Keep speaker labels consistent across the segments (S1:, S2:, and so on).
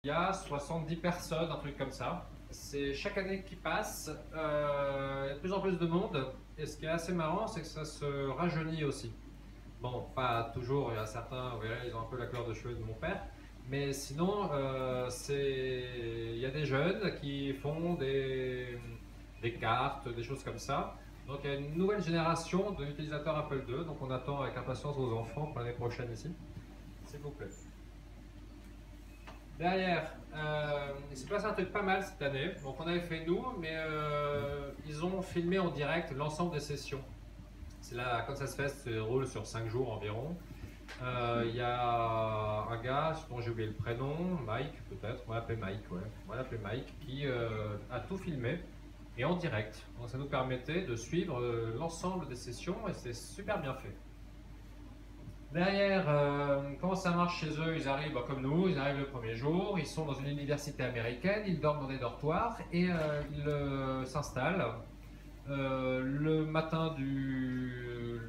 S1: Il y a 70 personnes, un truc comme ça. C'est chaque année qui passe, il y a de plus en plus de monde. Et ce qui est assez marrant, c'est que ça se rajeunit aussi. Bon, pas toujours, il y a certains, vous verrez, ils ont un peu la couleur de cheveux de mon père. Mais sinon, il y a des jeunes qui font des cartes, des choses comme ça. Donc il y a une nouvelle génération d'utilisateurs Apple II. Donc on attend avec impatience vos enfants pour l'année prochaine ici. S'il vous plaît. Derrière, il s'est passé un truc pas mal cette année. Donc on avait fait nous, mais ils ont filmé en direct l'ensemble des sessions. C'est là, quand ça se fait, ça se déroule sur 5 jours environ. Il y a un gars dont j'ai oublié le prénom, Mike peut-être, on va l'appeler Mike, ouais. On va l'appeler Mike, qui a tout filmé et en direct. Donc ça nous permettait de suivre l'ensemble des sessions et c'est super bien fait. Derrière, comment ça marche chez eux? Ils arrivent comme nous, ils arrivent le premier jour, ils sont dans une université américaine, ils dorment dans des dortoirs et ils s'installent le matin le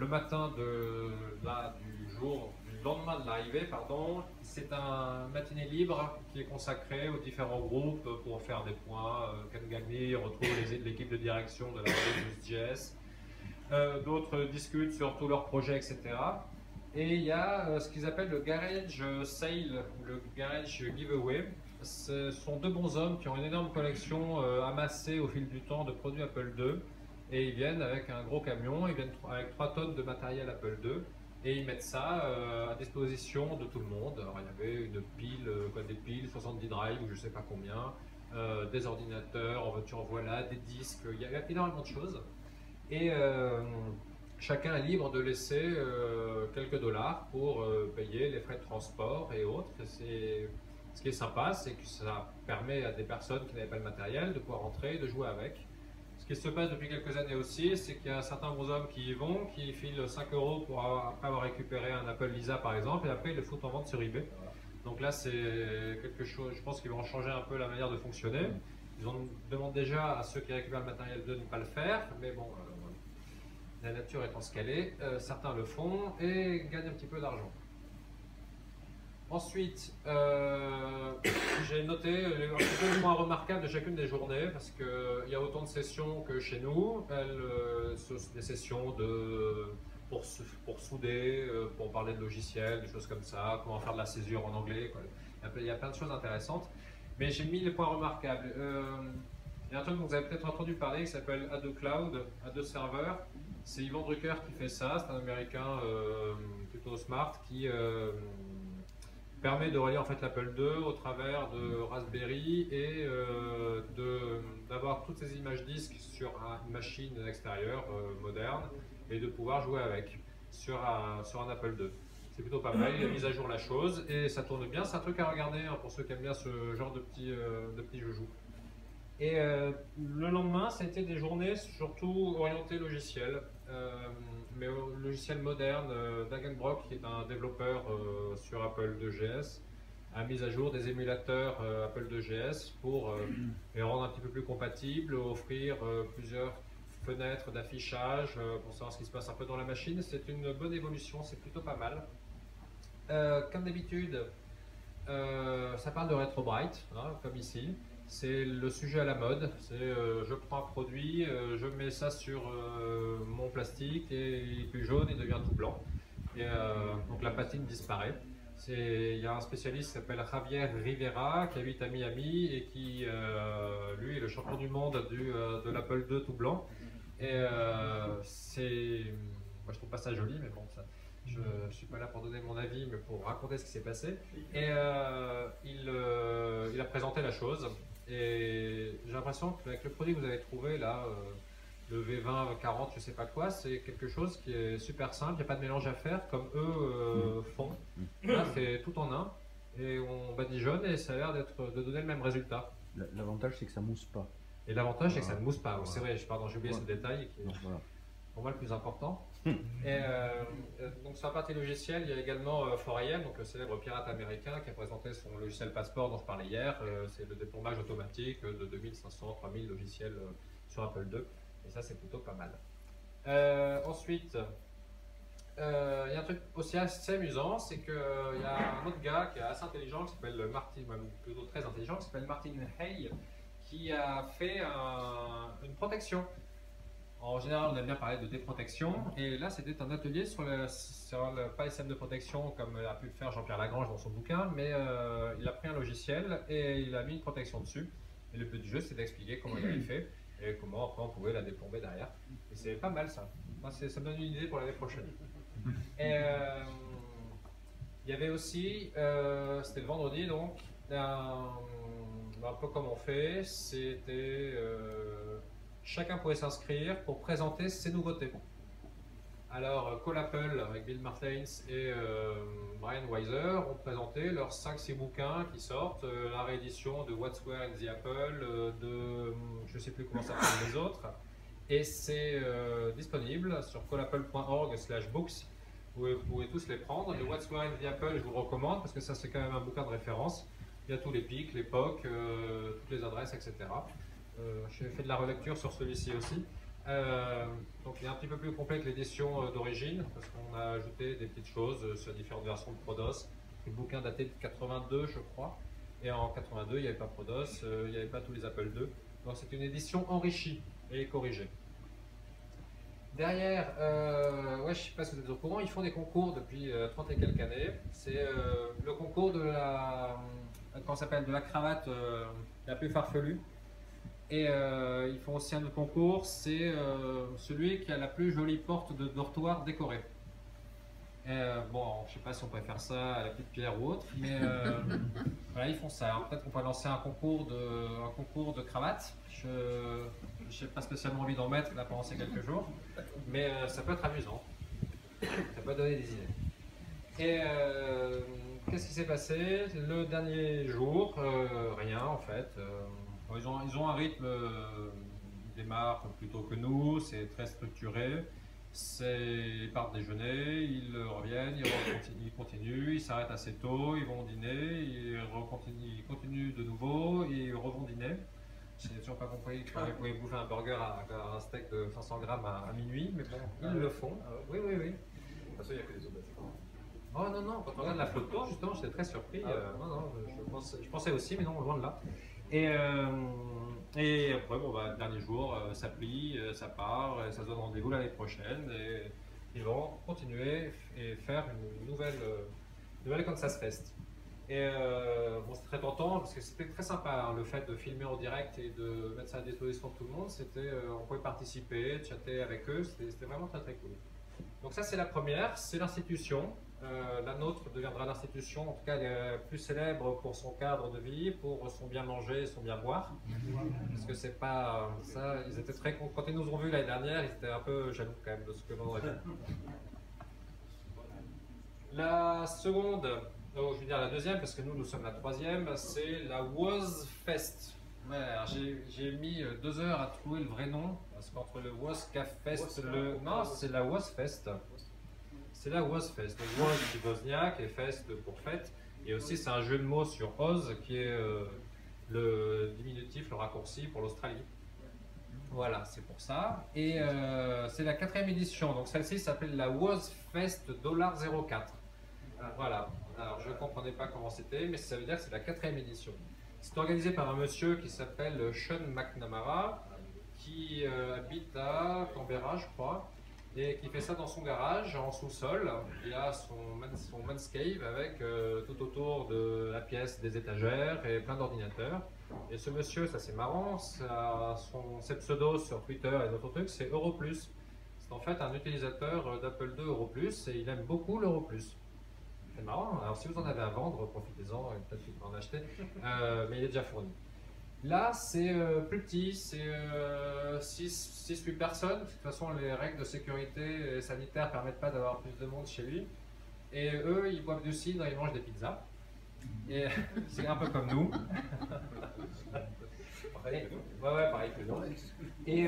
S1: matin du jour du lendemain de l'arrivée, pardon. C'est un matinée libre qui est consacré aux différents groupes pour faire des points. Ken Gagné retrouve l'équipe de direction de la JS. D'autres discutent sur tous leurs projets, etc. Et il y a ce qu'ils appellent le Garage Sale, le Garage Giveaway. Ce sont deux bons hommes qui ont une énorme collection amassée au fil du temps de produits Apple II. Et ils viennent avec un gros camion, ils viennent avec 3 tonnes de matériel Apple II. Et ils mettent ça à disposition de tout le monde. Alors il y avait une pile, des piles, 70 drives ou je sais pas combien, des ordinateurs, en voiture voilà, des disques, il y a énormément de choses. Et chacun est libre de laisser quelques dollars pour payer les frais de transport et autres. Ce qui est sympa, c'est que ça permet à des personnes qui n'avaient pas le matériel de pouvoir rentrer et de jouer avec. Ce qui se passe depuis quelques années aussi, c'est qu'il y a certains gros hommes qui y vont, qui filent 5 euros pour après avoir récupéré un Apple Lisa par exemple, et après ils le foutent en vente sur eBay. Donc là, c'est quelque chose, je pense qu'ils vont changer un peu la manière de fonctionner. Ils demandent déjà à ceux qui récupèrent le matériel de ne pas le faire, mais bon, la nature étant ce qu'elle est, certains le font et gagnent un petit peu d'argent. Ensuite, j'ai noté un petit peu le point remarquable de chacune des journées parce qu'il y a autant de sessions que chez nous. Des sessions pour souder, pour parler de logiciels, des choses comme ça, comment faire de la césure en anglais. Quoi. Il y a plein de choses intéressantes. Mais j'ai mis les points remarquables. Il y a un truc dont vous avez peut-être entendu parler qui s'appelle A2 Cloud, A2 Server. C'est Yvan Drucker qui fait ça, c'est un américain plutôt smart qui permet de relier en fait l'Apple II au travers de Raspberry et d'avoir toutes ces images disques sur une machine extérieure moderne et de pouvoir jouer avec sur un Apple II. C'est plutôt pas mal, il a mis à jour la chose et ça tourne bien. C'est un truc à regarder hein, pour ceux qui aiment bien ce genre de petits joujoux. Et le lendemain, ça a été des journées surtout orientées logiciel, mais au logiciel moderne. Dagenbrock, qui est un développeur sur Apple 2GS, a mis à jour des émulateurs Apple 2GS pour les rendre un petit peu plus compatibles, offrir plusieurs fenêtres d'affichage pour savoir ce qui se passe un peu dans la machine. C'est une bonne évolution, c'est plutôt pas mal. Comme d'habitude, ça parle de RetroBrite, hein, comme ici. C'est le sujet à la mode. C'est je prends un produit, je mets ça sur mon plastique et il est plus jaune, il devient tout blanc. Et donc la patine disparaît. Il y a un spécialiste qui s'appelle Javier Rivera qui habite à Miami et qui, lui, est le champion du monde de l'Apple II tout blanc. Et moi je trouve pas ça joli, mais bon, ça, je ne suis pas là pour donner mon avis, mais pour raconter ce qui s'est passé. Et il a présenté la chose. Et j'ai l'impression qu'avec le produit que vous avez trouvé là, le V20, 40, je sais pas quoi, c'est quelque chose qui est super simple, il n'y a pas de mélange à faire comme eux font. Là, c'est tout en un et on badigeonne et ça a l'air de donner le même résultat.
S2: L'avantage, c'est que ça mousse pas.
S1: Et l'avantage, c'est que ça ne mousse pas. C'est vrai, pardon, j'ai oublié ce détail qui est
S2: Voilà.
S1: pour moi le plus important. Et donc sur la partie logicielle, il y a également 4AM, donc le célèbre pirate américain qui a présenté son logiciel Passport dont je parlais hier. C'est le déplombage automatique de 2500-3000 logiciels sur Apple II. Et ça, c'est plutôt pas mal. Ensuite, il y a un truc aussi assez amusant, c'est qu'il y a un autre gars qui est assez intelligent, qui s'appelle Martin, même plutôt très intelligent, qui s'appelle Martin Hay, qui a fait une protection. En général, on aime bien parler de déprotection, et là, c'était un atelier sur pas les système de protection comme a pu le faire Jean-Pierre Lagrange dans son bouquin, mais il a pris un logiciel et il a mis une protection dessus. Et le but du jeu, c'est d'expliquer comment il avait fait et comment après on pouvait la déplomber derrière. Et c'est pas mal ça. Moi, ça me donne une idée pour l'année prochaine. Et il y avait aussi, c'était le vendredi donc, un peu comme on fait, c'était chacun pouvait s'inscrire pour présenter ses nouveautés. Alors, Call Apple avec Bill Martens et Brian Weiser ont présenté leurs 5-6 bouquins qui sortent, la réédition de What's Where in the Apple, de je ne sais plus comment ça s'appelle les autres, et c'est disponible sur callapple.org/books. Vous pouvez tous les prendre. Le What's Where in the Apple, je vous le recommande parce que ça c'est quand même un bouquin de référence. Il y a tous les pics, les POC, toutes les adresses, etc. J'ai fait de la relecture sur celui-ci aussi. Donc il est un petit peu plus complet que l'édition d'origine parce qu'on a ajouté des petites choses sur différentes versions de Prodos. Le bouquin daté de 82 je crois, et en 82 il n'y avait pas Prodos, il n'y avait pas tous les Apple II. Donc c'est une édition enrichie et corrigée. Derrière, ouais, je ne sais pas si vous êtes au courant, ils font des concours depuis 30 et quelques années. C'est le concours de comment s'appelle, de la cravate la plus farfelue. Et ils font aussi un autre concours, c'est celui qui a la plus jolie porte de dortoir décorée. Bon, je ne sais pas si on pourrait faire ça à la petite pierre ou autre, mais voilà, ils font ça. Peut-être qu'on peut lancer un concours de cravate. Je n'ai pas spécialement envie d'en mettre là pendant ces quelques jours, mais ça peut être amusant. Ça peut donner des idées. Et qu'est-ce qui s'est passé le dernier jour? Rien en fait. Ils ont un rythme, ils démarrent plutôt que nous, c'est très structuré. Ils partent déjeuner, ils reviennent, ils continuent, ils s'arrêtent assez tôt, ils vont dîner, ils continuent de nouveau, ils revont dîner. Je n'ai toujours pas compris qu'ils pouvaient bouffer un burger un steak de 500 grammes à minuit, mais bon, ils le font. Oui, oui, oui.
S3: De toute façon, il n'y a que des aubaines.
S1: Oh non, non, quand on regarde la flotte tour, justement, j'étais très surpris. Non, non, je pensais aussi, mais non, loin de là. Et après, bon, bah, le dernier jour, ça plie, ça part, ça se donne rendez-vous l'année prochaine. Et ils vont continuer et faire une nouvelle Kansas Fest. Et bon, c'était très tentant parce que c'était très sympa hein, le fait de filmer en direct et de mettre ça à disposition de tout le monde. On pouvait participer, chatter avec eux, c'était vraiment très très cool. Donc ça c'est la première, c'est l'institution. La nôtre deviendra l'institution, en tout cas elle est plus célèbre pour son cadre de vie, pour son bien manger et son bien boire. Parce que c'est pas ça, ils étaient très contents. Quand ils nous ont vus l'année dernière, ils étaient un peu jaloux quand même de ce que l'on aurait fait. La seconde, je veux dire la deuxième, parce que nous sommes la troisième, c'est la WOZFest. Ouais, j'ai mis 2 heures à trouver le vrai nom, parce qu'entre le WOZCAFest, non, c'est la WOZFest. C'est la WOZFest. Le WOZ du Bosniaque et Fest pour fête. Et aussi, c'est un jeu de mots sur Oz, qui est le diminutif, le raccourci pour l'Australie. Voilà, c'est pour ça. Et c'est la 4e édition. Donc celle-ci s'appelle la WOZFest $04. Voilà. Alors je ne comprenais pas comment c'était, mais ça veut dire que c'est la 4e édition. C'est organisé par un monsieur qui s'appelle Sean McNamara, qui habite à Canberra, je crois, et qui fait ça dans son garage, en sous-sol. Il a son man's cave avec tout autour de la pièce des étagères et plein d'ordinateurs. Et ce monsieur, ça c'est marrant, ses pseudos sur Twitter et d'autres trucs, c'est Europlus. C'est en fait un utilisateur d'Apple II Europlus et il aime beaucoup l'Europlus. C'est marrant, alors si vous en avez à vendre, profitez-en, peut-être qu'il peut en acheter, mais il est déjà fourni. Là, c'est plus petit, c'est 6-8 personnes. De toute façon, les règles de sécurité sanitaire ne permettent pas d'avoir plus de monde chez lui. Et eux, ils boivent du cidre et ils mangent des pizzas. Et c'est un peu comme nous. Ouais, pareil que nous. Et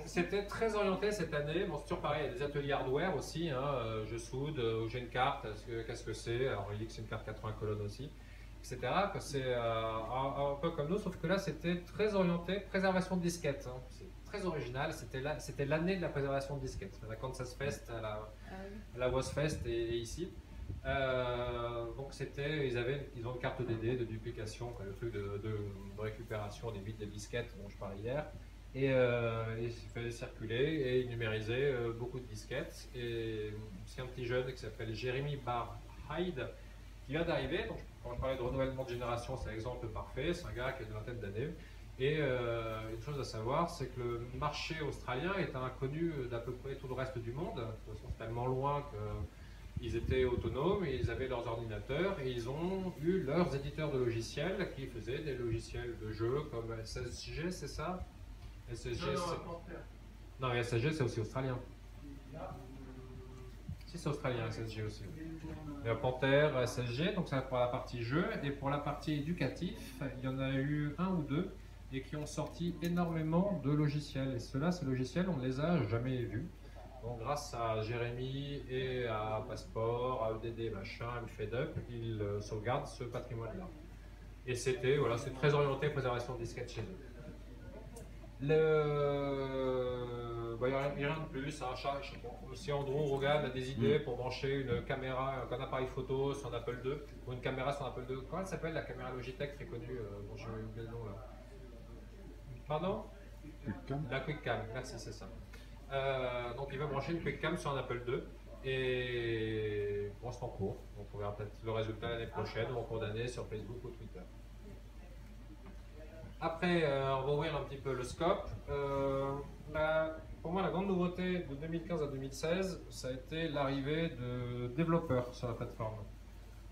S1: c'était très orienté cette année. Bon, c'est toujours pareil, il y a des ateliers hardware aussi. Hein, je soude, j'ai une carte, qu'est-ce que c'est? Alors, il dit que c'est une carte 80 colonnes aussi. Etc. C'est un peu comme nous, sauf que là c'était très orienté préservation de disquettes. Hein. très original. C'était l'année de la préservation de disquettes. À la Kansas Fest, à la WOS Fest et ici. Donc ils ont une carte DD de duplication, quoi, le truc de récupération des bits des disquettes dont je parlais hier. Et il faisait circuler et il numérisait beaucoup de disquettes. Et c'est un petit jeune qui s'appelle Jeremy Barr Hyde qui vient d'arriver. Donc, quand je parlais de renouvellement de génération, c'est l'exemple parfait. C'est un gars qui a une vingtaine d'années. Et une chose à savoir, c'est que le marché australien est inconnu d'à peu près tout le reste du monde. De toute façon, c'est tellement loin qu'ils étaient autonomes, et ils avaient leurs ordinateurs et ils ont eu leurs éditeurs de logiciels qui faisaient des logiciels de jeux comme SSG, c'est ça? SSG, non, mais SSG c'est aussi australien. Si, c'est australien, SSG aussi. Il y a Panther, SSG, donc ça pour la partie jeu. Et pour la partie éducatif, il y en a eu un ou deux et qui ont sorti énormément de logiciels. Et ceux-là, ces logiciels, on ne les a jamais vus. Donc grâce à Jérémy et à Passport, à EDD, machin, à FedUp, ils sauvegardent ce patrimoine-là. Et c'était, voilà, c'est très orienté préservation de disquettes chez eux. Il n'y a rien de plus. Hein. Si Andrew regarde a des idées pour brancher une caméra, un appareil photo sur un Apple II, ou une caméra sur un Apple II, comment elle s'appelle la caméra Logitech très connue, dont j'ai oublié le nom là? Pardon?
S2: QuickCam.
S1: La QuickCam, merci, c'est ça. Donc il va brancher une QuickCam sur un Apple II et on se en cours. Donc on verra peut-être le résultat l'année prochaine ou en cours d'année sur Facebook ou Twitter. Après, on va ouvrir un petit peu le scope. Pour moi, la grande nouveauté de 2015 à 2016, ça a été l'arrivée de développeurs sur la plateforme.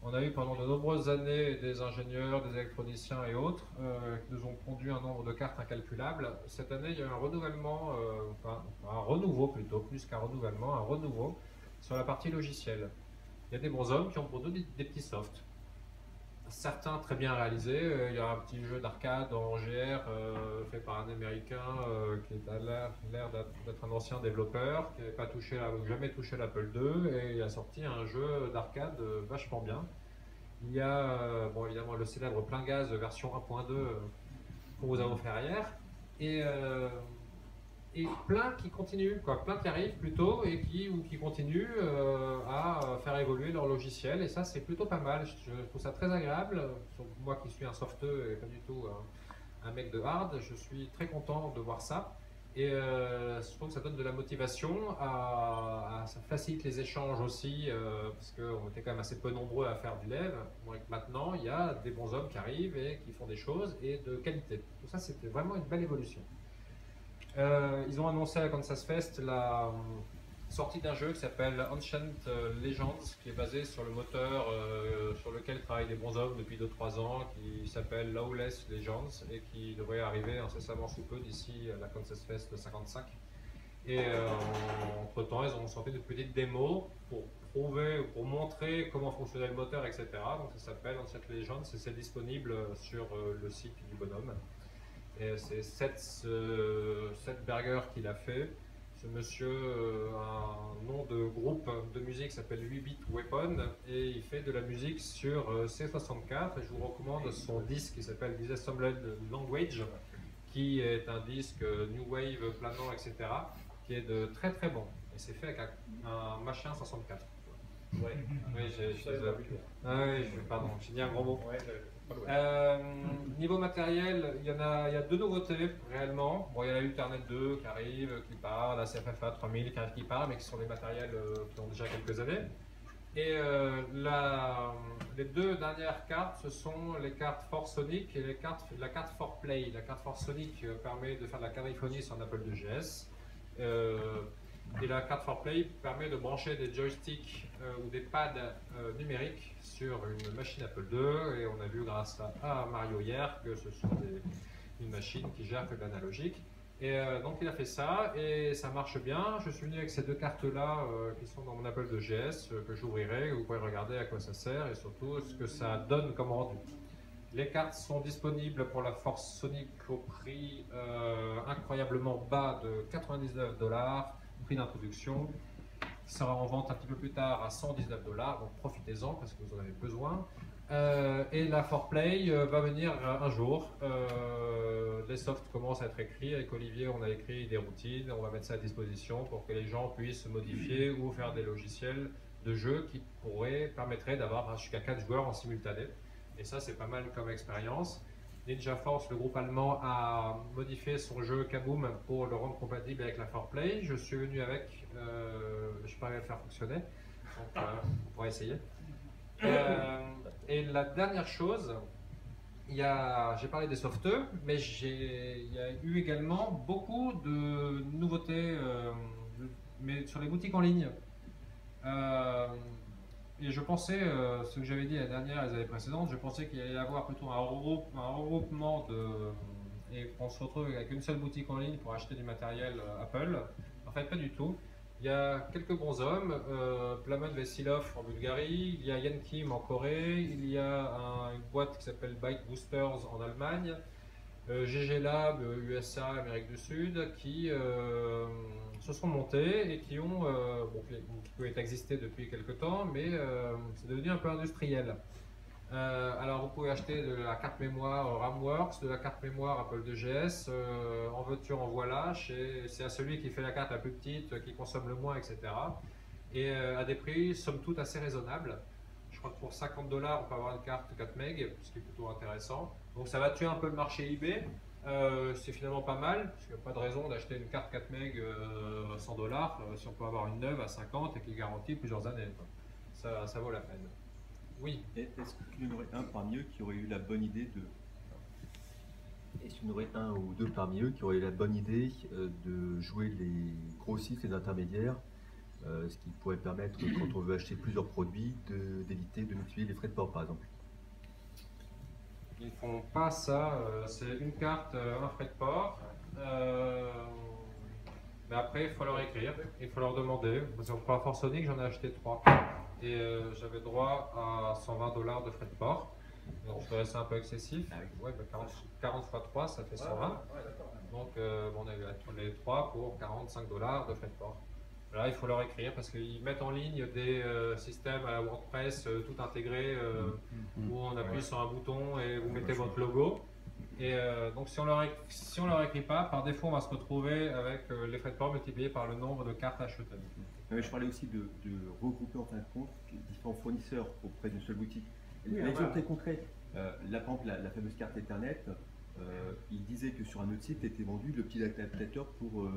S1: On a eu pendant de nombreuses années des ingénieurs, des électroniciens et autres qui nous ont pondu un nombre de cartes incalculable. Cette année, il y a eu un renouvellement, un renouveau plutôt, plus qu'un renouvellement, un renouveau sur la partie logicielle. Il y a des bons hommes qui ont produit des petits softs. Certains très bien réalisés. Il y a un petit jeu d'arcade en GR fait par un Américain qui a l'air d'être un ancien développeur, qui n'avait jamais touché l'Apple II, et il a sorti un jeu d'arcade vachement bien. Il y a bon, évidemment le célèbre plein gaz version 1.2 qu'on vous a offert hier, et plein qui continuent, plein qui arrivent plutôt et qui continuent à faire évoluer leur logiciel, et ça c'est plutôt pas mal. Je trouve ça très agréable. Moi qui suis un softeux et pas du tout un mec de hard, je suis très content de voir ça, et je trouve que ça donne de la motivation, ça facilite les échanges aussi, parce qu'on était quand même assez peu nombreux à faire du dev. Maintenant il y a des bons hommes qui arrivent et qui font des choses et de qualité. Tout ça c'était vraiment une belle évolution. Ils ont annoncé à la Kansas Fest la sortie d'un jeu qui s'appelle Ancient Legends, qui est basé sur le moteur sur lequel travaillent des bons hommes depuis 2-3 ans, qui s'appelle Lawless Legends et qui devrait arriver incessamment sous peu d'ici la Kansas Fest 55. Et entre temps, ils ont sorti de petites démos pour montrer comment fonctionnait le moteur, etc. Donc ça s'appelle Ancient Legends et c'est disponible sur le site du bonhomme. Et c'est Seth Berger qui l'a fait. Ce monsieur a un nom de groupe de musique qui s'appelle 8-Bit Weapon, et il fait de la musique sur C64. Et je vous recommande son disque qui s'appelle Disassembled Language, qui est un disque New Wave planant, etc., qui est de très très bon. Et c'est fait avec un machin 64. Ouais, oui, pardon, j'ai dit un gros mot. Niveau matériel, il y a deux nouveautés réellement. Bon, il y a la Ethernet 2 qui arrive, qui part, la CFFA 3000 qui arrive, qui part, mais qui sont des matériels qui ont déjà quelques années. Et les deux dernières cartes, ce sont les cartes Force Sonic et la carte For Play. La carte Force Sonic permet de faire de la quadriphonie sur un Apple IIgs. Et la carte For Play permet de brancher des joysticks ou des pads numériques sur une machine Apple II. Et on a vu grâce à Mario hier que ce sont une machine qui gère que de l'analogique. Et donc il a fait ça et ça marche bien. Je suis venu avec ces deux cartes-là qui sont dans mon Apple IIgs que j'ouvrirai. Vous pourrez regarder à quoi ça sert et surtout ce que ça donne comme rendu. Les cartes sont disponibles pour la Force Sonic au prix incroyablement bas de $99, prix d'introduction, qui sera en vente un petit peu plus tard à $119, donc profitez-en parce que vous en avez besoin. Et la foreplay va venir un jour. Les softs commencent à être écrits. Avec Olivier, on a écrit des routines. On va mettre ça à disposition pour que les gens puissent modifier ou faire des logiciels de jeu qui permettraient d'avoir jusqu'à 4 joueurs en simultané. Et ça, c'est pas mal comme expérience. Ninja Force, le groupe allemand, a modifié son jeu Kaboom pour le rendre compatible avec la foreplay. Je suis venu avec, je suis pas arrivé à le faire fonctionner, donc on pourra essayer. Et la dernière chose, j'ai parlé des softeux, mais il y a eu également beaucoup de nouveautés mais sur les boutiques en ligne. Et je pensais, ce que j'avais dit la dernière et les années précédentes, je pensais qu'il allait y avoir plutôt un regroupement et qu'on se retrouve avec une seule boutique en ligne pour acheter du matériel Apple. En fait, pas du tout. Il y a quelques bons hommes, Plamen Vesilov en Bulgarie, il y a Yan Kim en Corée, il y a une boîte qui s'appelle Byte Boosters en Allemagne, GG Lab, USA, Amérique du Sud, qui se sont montés et qui peuvent exister depuis quelques temps, mais c'est devenu un peu industriel. Alors vous pouvez acheter de la carte mémoire RAMWorks, de la carte mémoire Apple 2GS, en veux-tu en voilà, c'est à celui qui fait la carte la plus petite, qui consomme le moins, etc. Et à des prix somme toute assez raisonnables. Je crois que pour 50 $, on peut avoir une carte 4 MB, ce qui est plutôt intéressant. Donc ça va tuer un peu le marché eBay. C'est finalement pas mal, parce qu'il n'y a pas de raison d'acheter une carte 4 MB 100 $, si on peut avoir une neuve à 50 et qui garantit plusieurs années. Ça vaut la peine. Oui.
S4: Est-ce qu'il y en aurait un parmi eux qui aurait eu la bonne idée de... Est-ce qu'il y en aurait un ou deux parmi eux qui auraient eu la bonne idée de jouer les grossistes et les intermédiaires, ce qui pourrait permettre, quand on veut acheter plusieurs produits, d'éviter de multiplier les frais de port, par exemple?
S1: Ils font pas ça, c'est une carte, un frais de port. Mais après, il faut leur écrire, il faut leur demander. Pour la Force Sonic, j'en ai acheté 3. Et j'avais droit à 120 $ de frais de port. Donc je trouvais ça un peu excessif. Ouais, 40 x 3, ça fait 120. Donc on a eu les 3 pour 45 $ de frais de port. Là, il faut leur écrire parce qu'ils mettent en ligne des systèmes à la WordPress tout intégrés où on appuie sur un bouton et vous mettez votre logo. Et donc si on leur écrit pas, par défaut, on va se retrouver avec les frais de port multipliés par le nombre de cartes achetées.
S4: Je parlais aussi de regrouper en fin de compte différents fournisseurs auprès d'une seule boutique.
S2: Oui,
S4: L'exemple très concret, la fameuse carte Ethernet, il disait que sur un autre site était vendu le petit adaptateur pour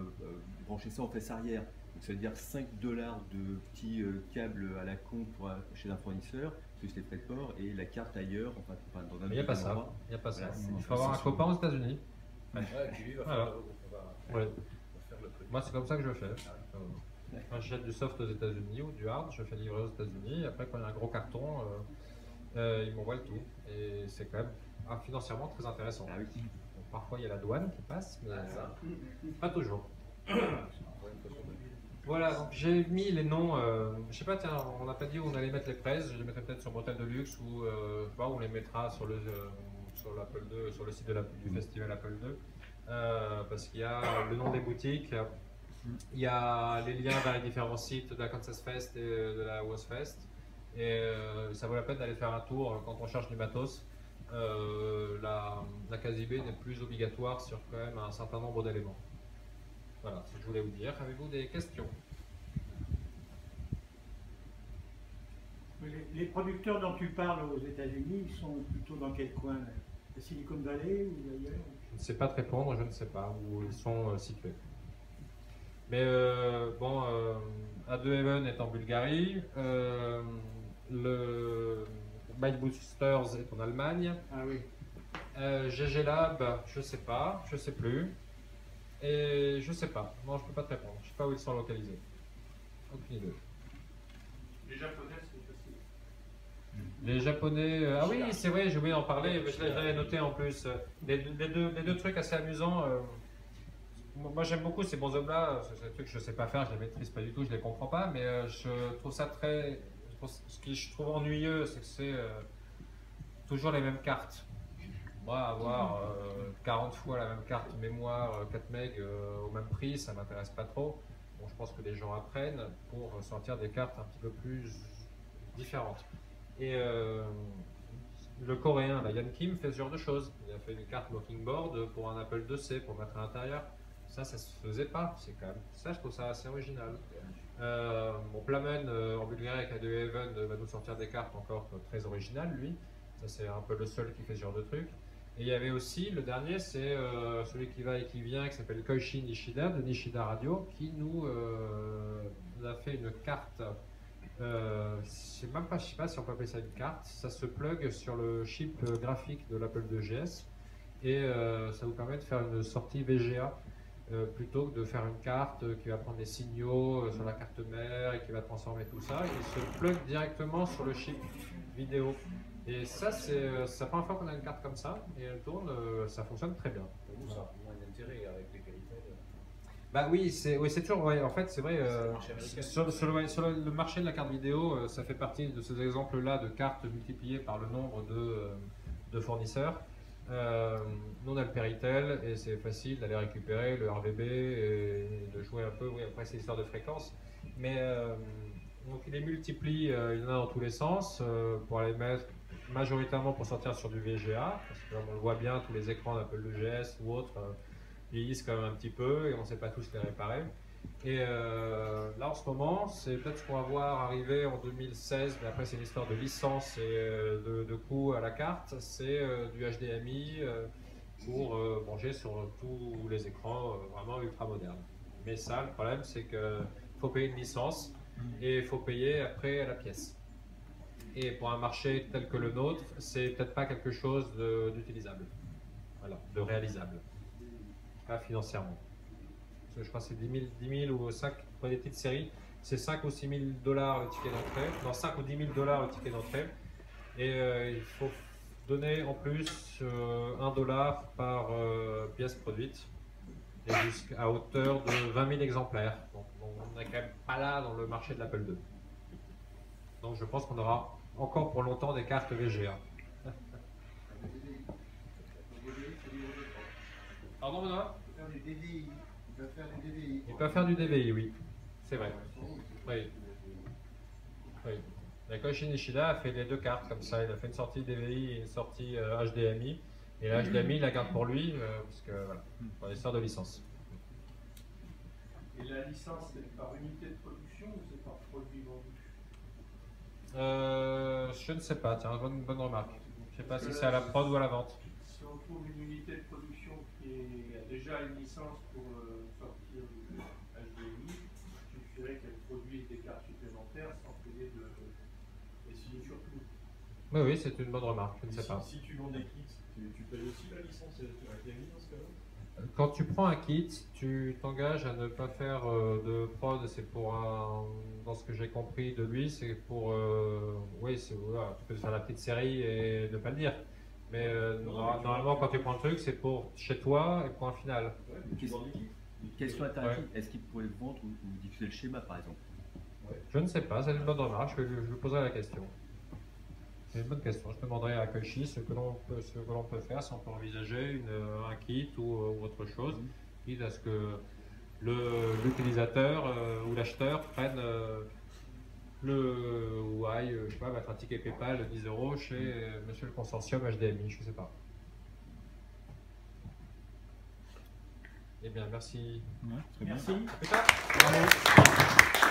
S4: brancher ça en face arrière. Donc ça veut dire 5 $ de petits câbles à la con chez un fournisseur, plus les frais de port et la carte ailleurs, enfin dans un autre.
S1: Il n'y a pas ça. Il n'y a pas ça. Il faut avoir un copain aux États-Unis.
S3: Ouais, qui lui va
S1: Voilà.
S3: faire
S1: Ouais.
S3: le truc.
S1: Moi, c'est comme ça que je fais. Quand j'achète du soft aux États-Unis ou du hard, je fais livrer aux États-Unis. Après, quand il y a un gros carton, ils m'envoient le tout. Et c'est quand même financièrement très intéressant.
S4: Ah oui.
S1: Donc, parfois, il y a la douane qui passe, mais pas toujours. Voilà, donc j'ai mis les noms. Je sais pas, tiens, on n'a pas dit où on allait mettre les presses. Je les mettrai peut-être sur Bretagne de Luxe ou je sais pas, on les mettra sur l'Apple II, sur le site du festival Apple II. Parce qu'il y a le nom des boutiques, il y a les liens vers les différents sites de la Kansas Fest et de la WOSFest. Et ça vaut la peine d'aller faire un tour quand on cherche du matos. La case eBay n'est plus obligatoire sur quand même un certain nombre d'éléments. Voilà ce que je voulais vous dire. Avez-vous des questions?
S5: Les producteurs dont tu parles aux États-Unis, ils sont plutôt dans quel coin? La Silicon Valley ou ailleurs?
S1: Je ne sais pas te répondre, je ne sais pas où ils sont situés. Mais bon, A2Even est en Bulgarie, le Byte Boosters est en Allemagne,
S5: Ah oui.
S1: GG Lab, je sais pas, je sais plus, et je sais pas, non je peux pas te répondre, je sais pas où ils sont localisés, aucune idée.
S5: Les Japonais, c'est facile.
S1: Les Japonais, ah oui c'est vrai, j'ai oublié d'en parler, mais je l'avais noté en plus, les deux trucs assez amusants. Moi j'aime beaucoup ces bons hommes-là, c'est des trucs que je ne sais pas faire, je les maîtrise pas du tout, je les comprends pas, mais je trouve ça très... Ce que je trouve ennuyeux, c'est que c'est toujours les mêmes cartes. Moi, avoir 40 fois la même carte mémoire 4 MB au même prix, ça m'intéresse pas trop. Bon, je pense que les gens apprennent pour sortir des cartes un petit peu plus différentes. Et Le coréen, là, Yan Kim, fait ce genre de choses. Il a fait une carte Mockingboard pour un Apple IIc pour mettre à l'intérieur. Ça se faisait pas. C'est quand même. Ça, je trouve ça assez original. Bon, Plamen en Bulgarie avec A2 Heaven va nous sortir des cartes encore très originales, lui. Ça, c'est un peu le seul qui fait ce genre de truc. Et il y avait aussi, le dernier, c'est celui qui va et qui vient, qui s'appelle Koichi Nishida, de Nishida Radio, qui nous a fait une carte. Je sais pas si on peut appeler ça une carte. Ça se plug sur le chip graphique de l'Apple IIgs et ça vous permet de faire une sortie VGA plutôt que de faire une carte qui va prendre des signaux sur la carte mère et qui va transformer tout ça. Il se plug directement sur le chip vidéo. Et ça, c'est la première fois qu'on a une carte comme ça et elle tourne, ça fonctionne très bien.
S3: Pour nous, ça a moins d'intérêt avec les qualités.
S1: Bah oui, c'est toujours, ouais, en fait, c'est vrai,
S3: le marché américain.
S1: sur le marché de la carte vidéo, ça fait partie de ces exemples-là de cartes multipliées par le nombre de fournisseurs. Nous, on a le Péritel et c'est facile d'aller récupérer le RVB et de jouer un peu. Oui, après, c'est l'histoire de fréquence. Mais donc, il les multiplie, il y en a dans tous les sens pour aller mettre majoritairement pour sortir sur du VGA. Parce qu'on le voit bien, tous les écrans d'Apple IIgs ou autres vieillissent quand même un petit peu et on ne sait pas tous les réparer. Et là en ce moment, c'est peut-être ce qu'on va voir arriver en 2016, mais après c'est une histoire de licence et de coût à la carte, c'est du HDMI pour brancher sur tous les écrans vraiment ultra modernes. Mais ça, le problème c'est qu'il faut payer une licence et il faut payer après à la pièce. Et pour un marché tel que le nôtre, c'est peut-être pas quelque chose d'utilisable, voilà, de réalisable. Pas financièrement. Je crois que c'est 10 000 ou 5 pour des petites séries. C'est 5 ou 6 000 $ le ticket d'entrée. Non, 5 ou 10 000 $ le ticket d'entrée. Et il faut donner en plus 1 $ par pièce produite. Et jusqu'à hauteur de 20 000 exemplaires. Donc on n'est quand même pas là dans le marché de l'Apple II. Donc je pense qu'on aura encore pour longtemps des cartes VGA. Pardon, Benoît ?
S6: Il peut faire du DVI.
S1: Il peut faire du DVI, oui. C'est vrai. Oui. Oui. La Koichi Nishida a fait les deux cartes comme ça. Il a fait une sortie DVI et une sortie HDMI. Et la HDMI, il la garde pour lui, parce que voilà, pour l'histoire de licence.
S6: Et la licence, c'est par unité de production ou c'est par produit vendu?
S1: Je ne sais pas, tiens, bonne remarque. Je ne sais pas si c'est à la prod ou à la vente.
S6: Si on trouve une unité de production qui a déjà une licence pour sortir du HDMI, il suffirait qu'elle produise des cartes supplémentaires sans payer des signes sur tout.
S1: Oui, oui, c'est une bonne remarque, je ne sais pas.
S3: Si tu vends des kits, tu payes aussi la licence HDMI dans ce cas-là?
S1: Quand tu prends un kit, tu t'engages à ne pas faire de prod, c'est pour dans ce que j'ai compris de lui, c'est pour, oui, voilà, tu peux faire la petite série et ne pas le dire. Mais normalement, quand tu prends le truc, c'est pour chez toi et point final.
S3: Ouais, mais tu vends des kits.
S4: Question alternative, est-ce qu'il pourrait vendre ou diffuser le schéma par exemple?
S1: Je ne sais pas, c'est une bonne remarque, je lui poserai la question. C'est une bonne question, je demanderai à Koichi ce que l'on peut faire, si on peut envisager un kit ou autre chose, quitte à ce que l'utilisateur ou l'acheteur prenne ou aille, je sais pas, mettre un ticket PayPal de 10 € chez Monsieur le Consortium HDMI, je ne sais pas. Eh bien, merci.
S2: Ouais, très bien.
S5: Merci.
S1: À plus tard. Bravo.